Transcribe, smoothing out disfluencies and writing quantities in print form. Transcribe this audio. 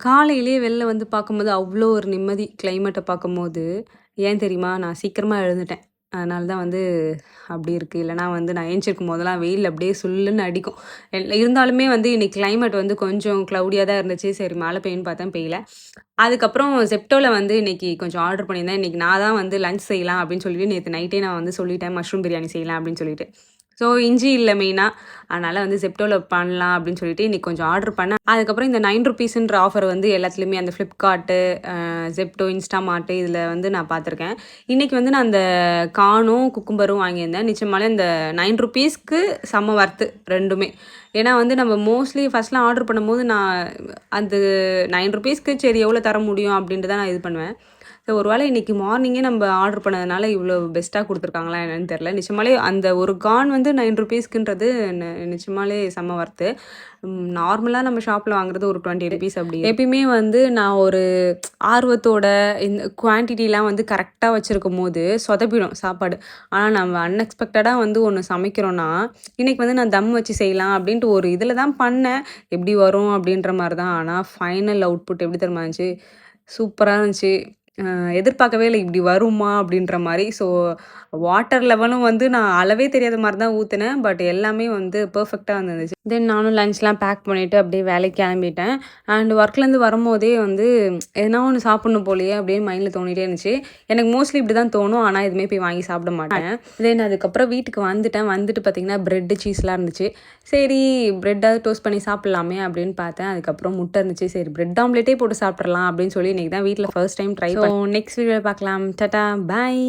காலையிலேயே வெளில வந்து பார்க்கும்போது அவ்ளோ ஒரு நிம்மதி கிளைமேட்ட பார்க்கும்போது. ஏன் தெரியுமா? நான் சீக்கிரமா எழுந்துட்டேன். அதனால தான் வந்து அப்படி இருக்கு. இல்லன்னா வந்து நான் ஏந்திச்சிருக்கும் போதெல்லாம் வெயில் அப்படியே சுல்லுன்னு அடிக்கும். இருந்தாலுமே வந்து இன்னைக்கு கிளைமேட் வந்து கொஞ்சம் க்ளவுடியா தான் இருந்துச்சு. சரி மழை பெய்யும்ன்னு பார்த்தா பெய்யல. அதுக்கப்புறம் Zeptoல வந்து இன்னைக்கு கொஞ்சம் ஆர்டர் பண்ணியிருந்தேன். இன்னைக்கு நான் தான் வந்து லஞ்ச் செய்யலாம் அப்படின்னு சொல்லிட்டு நேத்து நைட்டே நான் வந்து சொல்லிட்டேன். மஷ்ரூம் பிரியாணி செய்யலாம் அப்படின்னு சொல்லிட்டு. ஸோ இஞ்சி இல்ல மெயினா. அதனால வந்து Zeptoல பண்ணலாம் அப்படின்னு சொல்லிட்டு இன்னைக்கு கொஞ்சம் ஆர்டர் பண்ணேன். அதுக்கப்புறம் இந்த ₹9ன்ற ஆஃபர் வந்து எல்லாத்துலயுமே அந்த Flipkartட்டு, Zepto, Instamart இதில வந்து நான் பார்த்துருக்கேன். இன்னைக்கு வந்து நான் அந்த கார்னும், குக்கும்பரும் வாங்கியிருந்தேன். நிச்சயமாலே இந்த ₹9க்கு செம்ம வொர்த்து 2மே. ஏன்னா வந்து நம்ம மோஸ்ட்லி ஃபர்ஸ்ட்லாம் ஆர்டர் பண்ணும்போது நான் அந்த ₹9க்கு சரி எவ்வளோ தர முடியும் அப்படின்ட்டு தான் நான் இது பண்ணுவேன். ஸோ ஒரு வேளை இன்னைக்கு மார்னிங்கே நம்ம ஆர்டர் பண்ணதுனால இவ்வளோ பெஸ்ட்டா குடுத்துருக்காங்களா என்னன்னு தெரியல. நிஜமாலே அந்த ஒரு கார்ன் வந்து ₹9ன்றது நிஜமாலே செம்ம வொர்த்து. நார்மலா நம்ம ஷாப்ல வாங்குறது ஒரு ₹20 அப்படி. எப்பயுமே வந்து நான் ஒரு ஆர்வத்தோட இந்த குவான்டிட்டிலாம் வந்து கரெக்ட்டா வச்சிருக்கும்போது சொதப்பிடும் சாப்பாடு. ஆனா நம்ம அன்எக்ஸ்பெக்டடா வந்து ஒண்ணு சமைக்கிறோம்னா, இன்னைக்கு வந்து நான் தம் வச்சு செய்யலாம் அப்படின்ட்டு ஒரு இதில தான் பண்ணேன். எப்படி வரும் அப்படின்ற மாரி தான். ஆனா ஃபைனல் அவுட்புட் எப்படி தெரியுமா இருந்துச்சு? சூப்பரா இருந்துச்சு. எதிர்பார்க்கவே இல்ல இப்படி வருமா? அப்படின்ற மாரி. ஸோ வாட்டர் லெவலும் வந்து நான் அளவே தெரியாத மாரி தான் ஊத்துனேன். பட் எல்லாமே வந்து பெர்ஃபெக்ட்டா வந்துருந்துச்சு. தென் நானும் லஞ்ச்லாம் பேக் பண்ணிட்டு அப்படியே வேலைக்கு கிளம்பிட்டேன். அண்ட் ஒர்க்லேருந்து வரும்போதே வந்து எதனா ஒண்ணு சாப்பிடணும் போலயே அப்படின்னு மைண்ட்ல தோணிட்டே இருந்துச்சு. எனக்கு மோஸ்ட்லி இப்படி தான் தோணும். ஆனா எதுவுமே போய் வாங்கி சாப்பிட மாட்டேன். தென் அதுக்கப்புறம் வீட்டுக்கு வந்துட்டேன். வந்துட்டு பார்த்தீங்கன்னா பிரெட், சீஸ்லாம் இருந்துச்சு. சரி பிரெட்டாவது டோஸ்ட் பண்ணி சாப்பிடலாமே அப்படின்னு பார்த்தேன். அதுக்கப்புறம் முட்டை இருந்துச்சு. சரி பிரெட் ஆம்லெட்டே போட்டு சாப்பிட்றலாம் அப்படின்னு சொல்லி இன்னைக்கு தான் வீட்ல ஃபர்ஸ்ட் டைம் ட்ரை பண்ணேன். ஸோ நெக்ஸ்ட் வீடியோல பார்க்கலாம். டாடா பாய்.